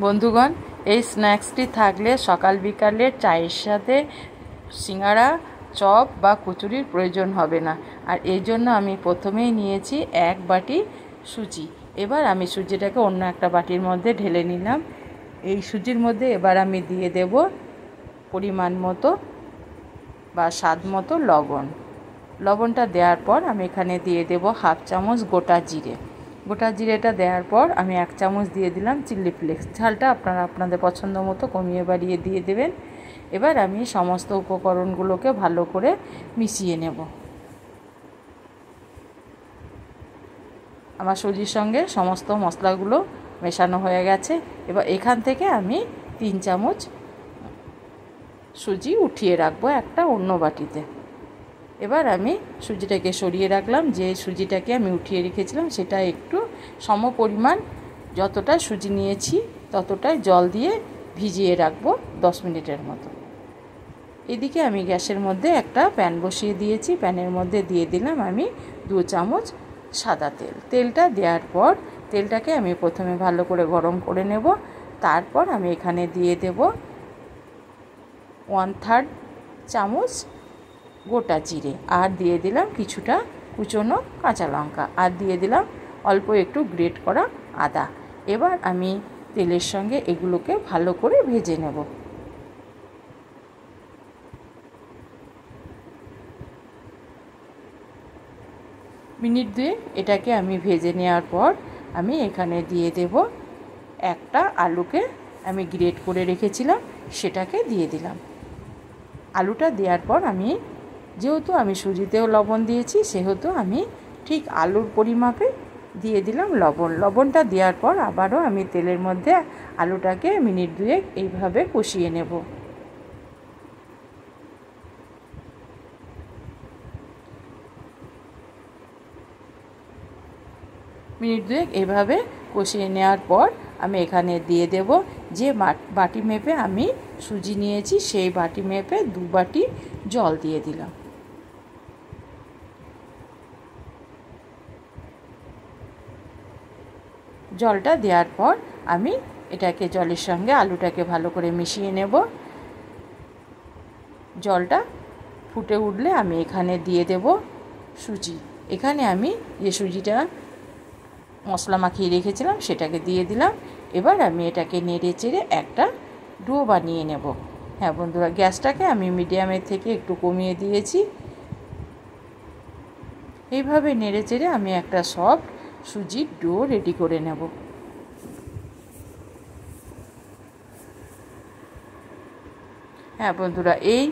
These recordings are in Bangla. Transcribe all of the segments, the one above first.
বন্ধুগণ, এই স্ন্যাক্সটি থাকলে সকাল বিকালে চায়ের সাথে সিঙ্গাড়া, চপ বা কচুরির প্রয়োজন হবে না। আর এই জন্য আমি প্রথমেই নিয়েছি 1 বাটি সুজি। এবার আমি সুজিটাকে অন্য একটা বাটির মধ্যে ঢেলে নিলাম। এই সুজির মধ্যে এবার আমি দিয়ে দেব পরিমাণ মতো বা স্বাদ মতো লবণ। লবণটা দেওয়ার পর আমি এখানে দিয়ে দেব 1/2 চামচ গোটা জিরে। গোটা জিরেটা দেওয়ার পর আমি 1 চামচ দিয়ে দিলাম চিলি ফ্লেক্স। ঝালটা আপনারা আপনাদের পছন্দ মতো কমিয়ে বাড়িয়ে দিয়ে দেবেন। এবার আমি সমস্ত উপকরণগুলোকে ভালো করে মিশিয়ে নেব। আমার সুজির সঙ্গে সমস্ত মশলাগুলো মেশানো হয়ে গেছে। এবার এখান থেকে আমি 3 চামচ সুজি উঠিয়ে রাখবো একটা অন্য বাটিতে। এবার আমি সুজিটাকে সরিয়ে রাখলাম। যে সুজিটাকে আমি উঠিয়ে রেখেছিলাম সেটা একটু সম পরিমাণ যতটা সুজি নিয়েছি ততটাই জল দিয়ে ভিজিয়ে রাখবো 10 মিনিটের মতো। এদিকে আমি গ্যাসের মধ্যে একটা প্যান বসিয়ে দিয়েছি। প্যানের মধ্যে দিয়ে দিলাম আমি 2 চামচ সাদা তেল। তেলটা দেওয়ার পর তেলটাকে আমি প্রথমে ভালো করে গরম করে নেব। তারপর আমি এখানে দিয়ে দেব 1/3 চামচ গোটা জিরে, আর দিয়ে দিলাম কিছুটা কুচনো কাঁচা লঙ্কা, আর দিয়ে দিলাম অল্প একটু গ্রেট করা আদা। এবার আমি তেলের সঙ্গে এগুলোকে ভালো করে ভেজে নেব। মিনিট 2 এটাকে আমি ভেজে নেওয়ার পর আমি এখানে দিয়ে দেব একটা আলুকে আমি গ্রেট করে রেখেছিলাম, সেটাকে দিয়ে দিলাম। আলুটা দেওয়ার পর যেহেতু আমি সুজিতেও লবণ দিয়েছি সেহেতু আমি ঠিক আলুর পরিমাপে দিয়ে দিলাম লবণ। লবণটা দেওয়ার পর আবারও আমি তেলের মধ্যে আলুটাকে মিনিট 2 এইভাবে কষিয়ে নেব। মিনিট 2 এইভাবে কষিয়ে নেওয়ার পর আমি এখানে দিয়ে দেব যে বাটি মেপে আমি সুজি নিয়েছি সেই বাটি মেপে 2 বাটি জল দিয়ে দিলাম। জলটা দেওয়ার পর আমি এটাকে জলের সঙ্গে আলুটাকে ভালো করে মিশিয়ে নেব। জলটা ফুটে উঠলে আমি এখানে দিয়ে দেব সুজি। এখানে আমি যে সুজিটা মশলা মাখিয়ে রেখেছিলাম সেটাকে দিয়ে দিলাম। এবার আমি এটাকে নেড়ে চেড়ে একটা ডো বানিয়ে নেব। হ্যাঁ বন্ধুরা, গ্যাসটাকে আমি মিডিয়ামের থেকে একটু কমিয়ে দিয়েছি। এইভাবে নেড়ে চেড়ে আমি একটা সফট সুজির ডো রেডি করে নেব। হ্যাঁ বন্ধুরা, এই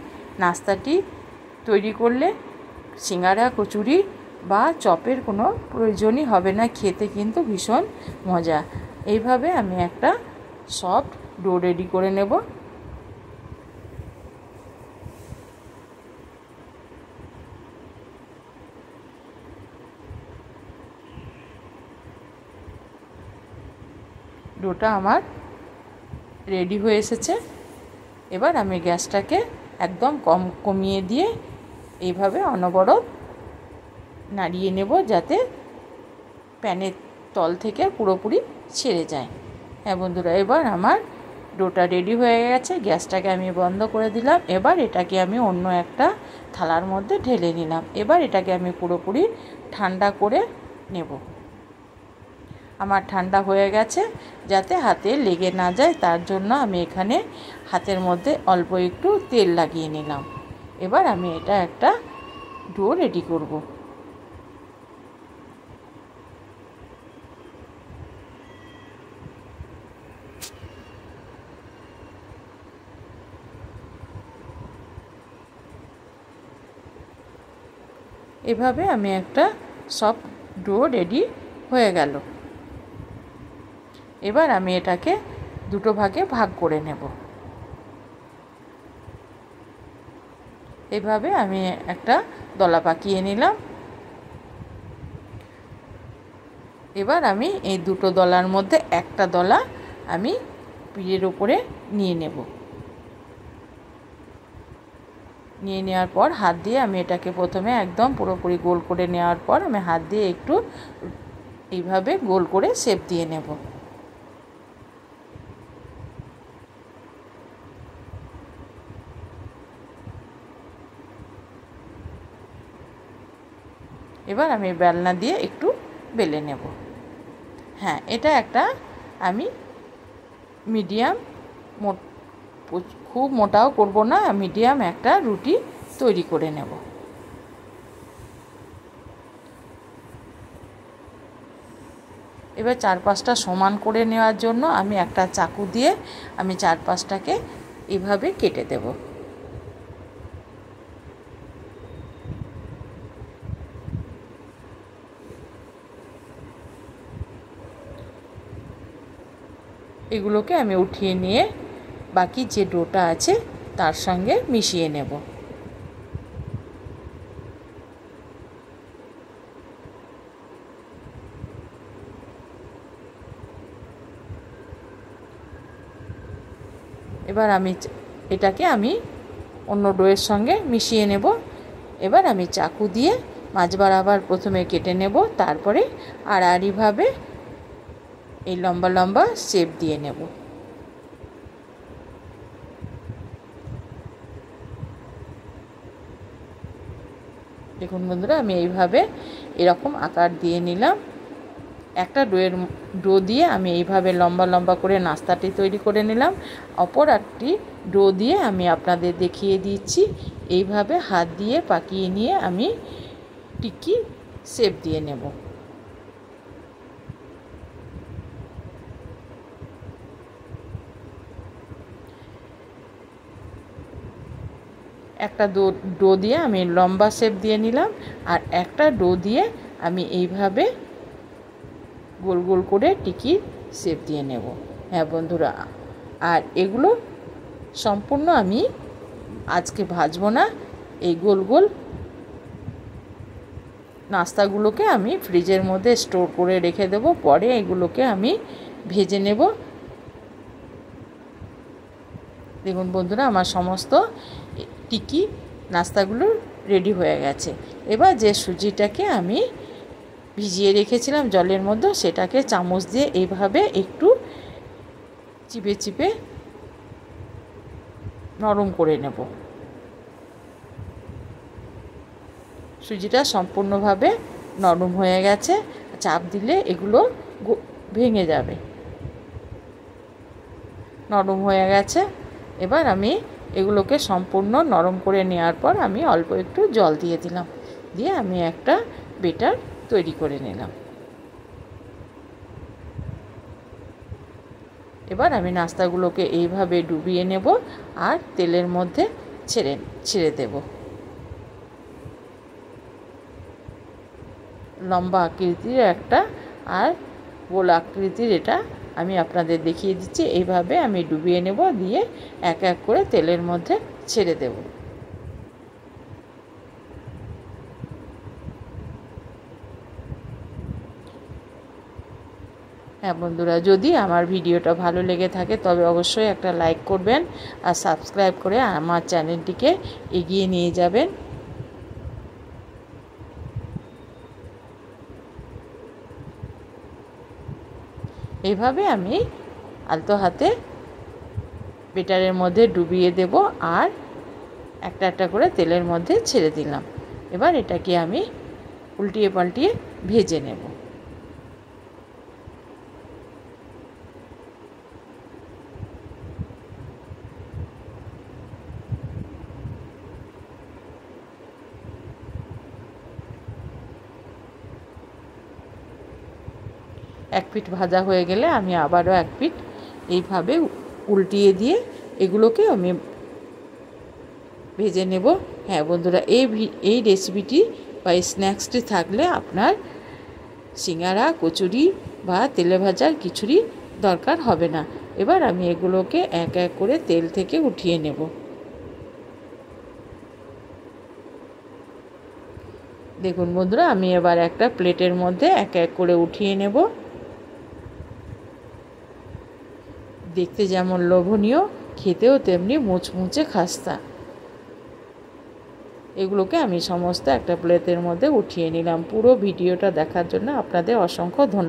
নাস্তাটি তৈরি করলে সিঙ্গাড়া, কচুরি বা চপের কোনো প্রয়োজনই হবে না, খেতে কিন্তু ভীষণ মজা। এইভাবে আমি একটা সফট ডো রেডি করে নেব। ডোটা আমার রেডি হয়ে এসেছে। এবার আমি গ্যাসটাকে একদম কমিয়ে দিয়ে এইভাবে অনবরত নাড়িয়ে নেব যাতে প্যানের তল থেকে পুরোপুরি ছেড়ে যায়। হ্যাঁ বন্ধুরা, এবার আমার ডোটা রেডি হয়ে গেছে। গ্যাসটাকে আমি বন্ধ করে দিলাম। এবার এটাকে আমি অন্য একটা থালার মধ্যে ঢেলে নিলাম। এবার এটাকে আমি পুরোপুরি ঠান্ডা করে নেব। আমার ঠান্ডা হয়ে গেছে, যাতে হাতে লেগে না যায় তার জন্য আমি এখানে হাতের মধ্যে অল্প একটু তেল লাগিয়ে নিলাম। এবার আমি এটা একটা ডো রেডি করব। এভাবে আমি একটা সফট ডো রেডি হয়ে গেল। এবার আমি এটাকে 2 ভাগে ভাগ করে নেব। এভাবে আমি একটা দলা পাকিয়ে নিলাম। এবার আমি এই 2 দলার মধ্যে একটা দলা আমি পিঠের উপরে নিয়ে নেব। নিয়ে নেওয়ার পর হাত দিয়ে আমি এটাকে প্রথমে একদম পুরোপুরি গোল করে নেওয়ার পর আমি হাত দিয়ে একটু এইভাবে গোল করে শেপ দিয়ে নেব। এবার আমি বেলনা দিয়ে একটু বেলে নেব। হ্যাঁ, এটা একটা আমি মিডিয়াম, খুব মোটাও করব না, মিডিয়াম একটা রুটি তৈরি করে নেব। এবার চারপাশটা সমান করে নেওয়ার জন্য আমি একটা চাকু দিয়ে আমি চারপাশটাকে এভাবে কেটে দেব। এগুলোকে আমি উঠিয়ে নিয়ে বাকি যে ডোটা আছে তার সঙ্গে মিশিয়ে নেব। এবার এটাকে আমি অন্য ডোয়ের সঙ্গে মিশিয়ে নেব। এবার আমি চাকু দিয়ে মাঝ বরাবর প্রথমে কেটে নেব, তারপরে আড়াআড়িভাবে এই লম্বা লম্বা শেপ দিয়ে নেব। দেখুন বন্ধুরা, আমি এইভাবে এরকম আকার দিয়ে নিলাম। একটা ডো দিয়ে আমি এইভাবে লম্বা লম্বা করে নাস্তাটি তৈরি করে নিলাম। অপর একটি ডো দিয়ে আমি আপনাদের দেখিয়ে দিচ্ছি। এইভাবে হাত দিয়ে পাকিয়ে নিয়ে আমি টিকি শেপ দিয়ে নেব। একটা ডো দিয়ে আমি লম্বা শেপ দিয়ে নিলাম, আর একটা ডো দিয়ে আমি এইভাবে গোল গোল করে টিকি শেপ দিয়ে নেব। হ্যাঁ বন্ধুরা, আর এগুলো সম্পূর্ণ আমি আজকে ভাজবো না। এই গোল গোল নাস্তাগুলোকে আমি ফ্রিজের মধ্যে স্টোর করে রেখে দেব, পরে এগুলোকে আমি ভেজে নেব। দেখুন বন্ধুরা, আমার সমস্ত টিকি নাস্তাগুলো রেডি হয়ে গেছে। এবার যে সুজিটাকে আমি ভিজিয়ে রেখেছিলাম জলের মধ্যে, সেটাকে চামচ দিয়ে এইভাবে একটু চিপে চিপে নরম করে নেব। সুজিটা সম্পূর্ণভাবে নরম হয়ে গেছে, চাপ দিলে এগুলো ভেঙে যাবে। নরম হয়ে গেছে। এবার আমি এগুলোকে সম্পূর্ণ নরম করে নেওয়ার পর আমি অল্প একটু জল দিয়ে দিলাম, দিয়ে আমি একটা বেটার তৈরি করে নিলাম। এবার আমি নাস্তাগুলোকে এইভাবে ডুবিয়ে নেব আর তেলের মধ্যে ছেড়ে দেব। লম্বা আকৃতির একটা আর গোল আকৃতির এটা আমি আপনাদের দেখিয়ে দিচ্ছি। এইভাবে আমি ডুবিয়ে নেব, দিয়ে এক এক করে তেলের মধ্যে ছেড়ে দেব। হ্যাঁ বন্ধুরা, যদি আমার ভিডিওটা ভালো লেগে থাকে তবে অবশ্যই একটা লাইক করবেন আর সাবস্ক্রাইব করে আমার চ্যানেলটিকে এগিয়ে নিয়ে যাবেন। এইভাবে আমি আলতো হাতে বেটারের মধ্যে ডুবিয়ে দেব আর একটা একটা করে তেলের মধ্যে ছেড়ে দিলাম। এবার এটাকে আমি উল্টিয়ে পাল্টিয়ে ভেজে নেব। এক পিঠ ভাজা হয়ে গেলে আমি আবারও এক পিঠ এইভাবে উল্টিয়ে দিয়ে এগুলোকে আমি ভেজে নেব। হ্যাঁ বন্ধুরা, এই রেসিপিটি বা এই স্ন্যাক্সটি থাকলে আপনার সিঙ্গারা, কচুরি বা তেলে ভাজার কিছুরই দরকার হবে না। এবার আমি এগুলোকে এক এক করে তেল থেকে উঠিয়ে নেব। দেখুন বন্ধুরা, আমি এবার একটা প্লেটের মধ্যে এক এক করে উঠিয়ে নেব। দেখতে যেমন লোভনীয়, খেতেও তেমনি মুচমুচে খাস্তা। এগুলোকে আমি সমস্ত একটা প্লেটের মধ্যে উঠিয়ে নিলাম। পুরো ভিডিওটা দেখার জন্য আপনাদের অসংখ্য ধন্যবাদ।